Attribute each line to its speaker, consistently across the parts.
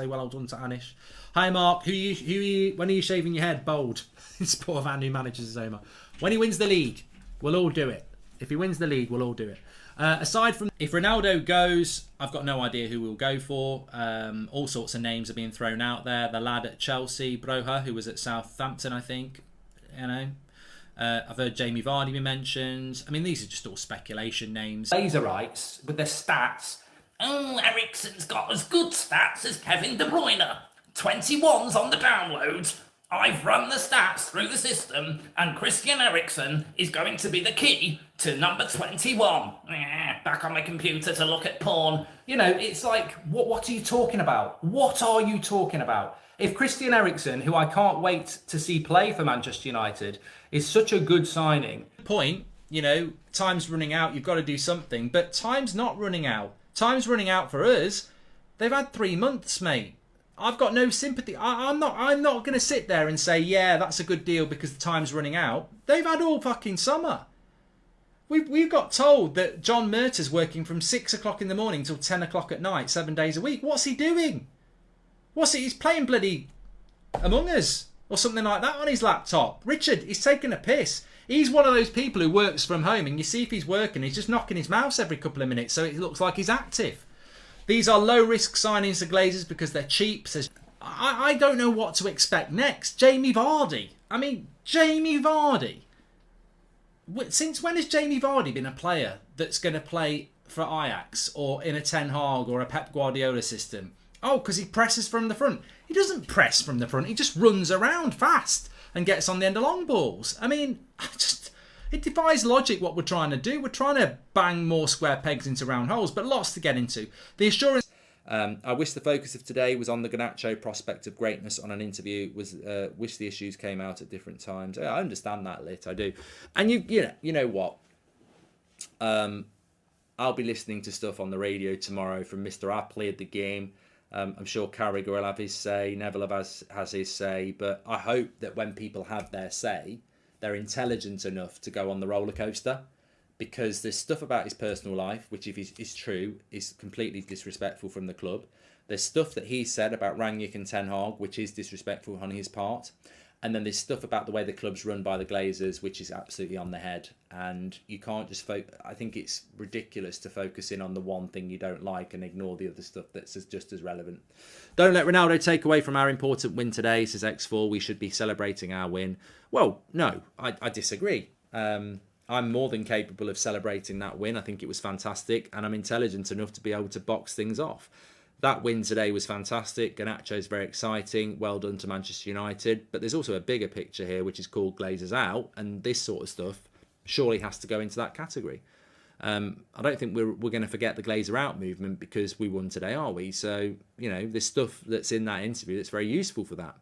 Speaker 1: Say well done to Anish. Hi Mark, when are you shaving your head? Bold. In support of our new manager Zoma. When he wins the league, we'll all do it. If he wins the league, we'll all do it. Aside from if Ronaldo goes, I've got no idea who we'll go for. All sorts of names are being thrown out there. The lad at Chelsea, Broha, who was at Southampton, I think. You know, I've heard Jamie Vardy be mentioned. I mean, these are just all speculation names.
Speaker 2: Lazerites with their stats. Oh, Eriksen's got as good stats as Kevin De Bruyne. 21's on the download. I've run the stats through the system, and Christian Eriksen is going to be the key to number 21. Back on my computer to look at porn. You know, it's like, what are you talking about? What are you talking about? If Christian Eriksen, who I can't wait to see play for Manchester United, is such a good signing.
Speaker 1: Point, you know, time's running out, you've got to do something, but time's not running out. Time's running out for us. They've had 3 months, mate. I've got no sympathy. I'm not going to sit there and say, yeah, that's a good deal because the time's running out. They've had all fucking summer. We got told that John Murtaugh's working from 6 o'clock in the morning till 10 o'clock at night, 7 days a week. What's he doing? He's playing bloody Among Us or something like that on his laptop. Richard, he's taking a piss. He's one of those people who works from home, and you see if he's working, he's just knocking his mouse every couple of minutes, so it looks like he's active. These are low-risk signings to Glazers because they're cheap. Says, I don't know what to expect next. Jamie Vardy. I mean, Jamie Vardy. Since when has Jamie Vardy been a player that's going to play for Ajax or in a Ten Hag or a Pep Guardiola system? Oh, because he presses from the front. He doesn't press from the front. He just runs around fast and gets on the end of long balls. I mean, it defies logic what we're trying to do. We're trying to bang more square pegs into round holes, but lots to get into. The assurance... I wish the focus of today was on the Garnacho prospect of greatness on an interview. Wish the issues came out at different times. I understand that, Lit, I do. And you know what? I'll be listening to stuff on the radio tomorrow from Mr. I played the game. I'm sure Carragher will have his say, Neville has his say, but I hope that when people have their say, they're intelligent enough to go on the roller coaster, because there's stuff about his personal life, which if is true, is completely disrespectful from the club. There's stuff that he said about Rangnick and Ten Hag, which is disrespectful on his part. And then there's stuff about the way the club's run by the Glazers, which is absolutely on the head. And you can't just focus. I think it's ridiculous to focus in on the one thing you don't like and ignore the other stuff that's just as relevant. Don't let Ronaldo take away from our important win today, says X4. We should be celebrating our win. Well, no, I disagree. I'm more than capable of celebrating that win. I think it was fantastic, and I'm intelligent enough to be able to box things off. That win today was fantastic. Garnacho is very exciting. Well done to Manchester United. But there's also a bigger picture here, which is called Glazers out. And this sort of stuff surely has to go into that category. I don't think we're going to forget the Glazer out movement because we won today, are we? So, you know, there's stuff that's in that interview that's very useful for that.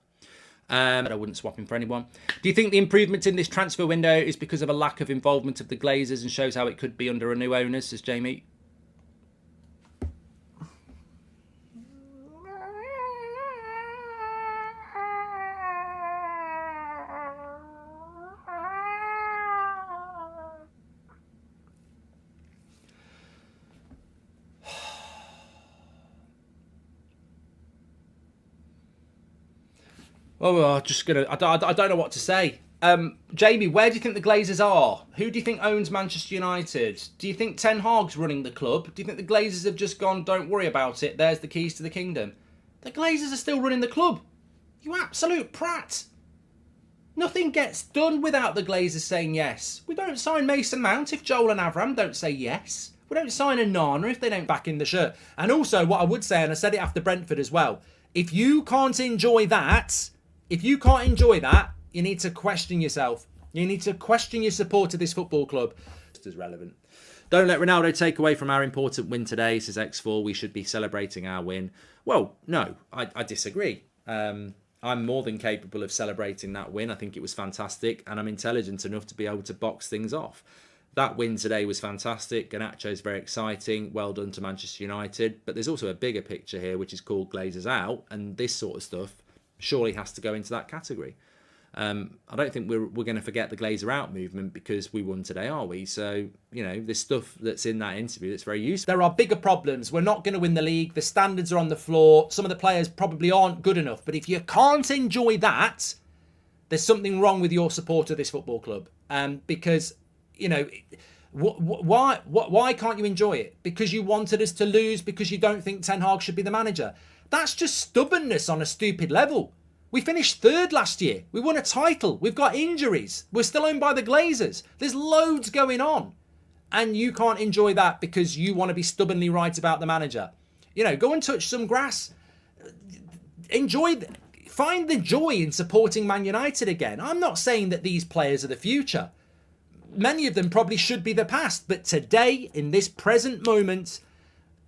Speaker 1: But I wouldn't swap him for anyone. Do you think the improvement in this transfer window is because of a lack of involvement of the Glazers and shows how it could be under a new owner, says Jamie? Oh, I don't know what to say. Jamie, where do you think the Glazers are? Who do you think owns Manchester United? Do you think Ten Hag's running the club? Do you think the Glazers have just gone, don't worry about it, there's the keys to the kingdom? The Glazers are still running the club. You absolute prat. Nothing gets done without the Glazers saying yes. We don't sign Mason Mount if Joel and Avram don't say yes. We don't sign a Nana if they don't back in the shirt. And also, what I would say, and I said it after Brentford as well, if you can't enjoy that, you need to question yourself. You need to question your support of this football club. Just as relevant. Don't let Ronaldo take away from our important win today, says X4. We should be celebrating our win. Well, no, I disagree. I'm more than capable of celebrating that win. I think it was fantastic, and I'm intelligent enough to be able to box things off. That win today was fantastic. Garnacho is very exciting. Well done to Manchester United. But there's also a bigger picture here, which is called Glazers out, and this sort of stuff surely has to go into that category. I don't think we're going to forget the Glazer out movement because we won today, are we? So, you know, there's stuff that's in that interview that's very useful. There are bigger problems. We're not going to win the league. The standards are on the floor. Some of the players probably aren't good enough. But if you can't enjoy that, there's something wrong with your support of this football club. Because, you know, why can't you enjoy it? Because you wanted us to lose, because you don't think Ten Hag should be the manager. That's just stubbornness on a stupid level. We finished third last year. We won a title. We've got injuries. We're still owned by the Glazers. There's loads going on. And you can't enjoy that because you want to be stubbornly right about the manager. You know, go and touch some grass. Find the joy in supporting Man United again. I'm not saying that these players are the future. Many of them probably should be the past. But today, in this present moment,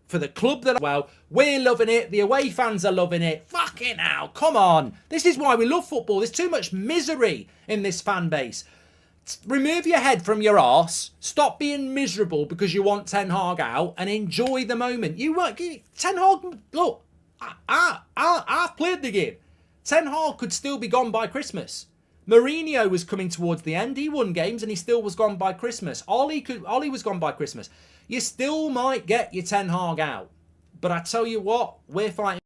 Speaker 1: for the club that, well, we're loving it. The away fans are loving it. Fucking hell, come on. This is why we love football. There's too much misery in this fan base. Remove your head from your arse. Stop being miserable because you want Ten Hag out and enjoy the moment. Ten Hag, look, I've played the game. Ten Hag could still be gone by Christmas. Mourinho was coming towards the end. He won games and he still was gone by Christmas. Ollie was gone by Christmas. You still might get your Ten Hag out. But I tell you what, we're fighting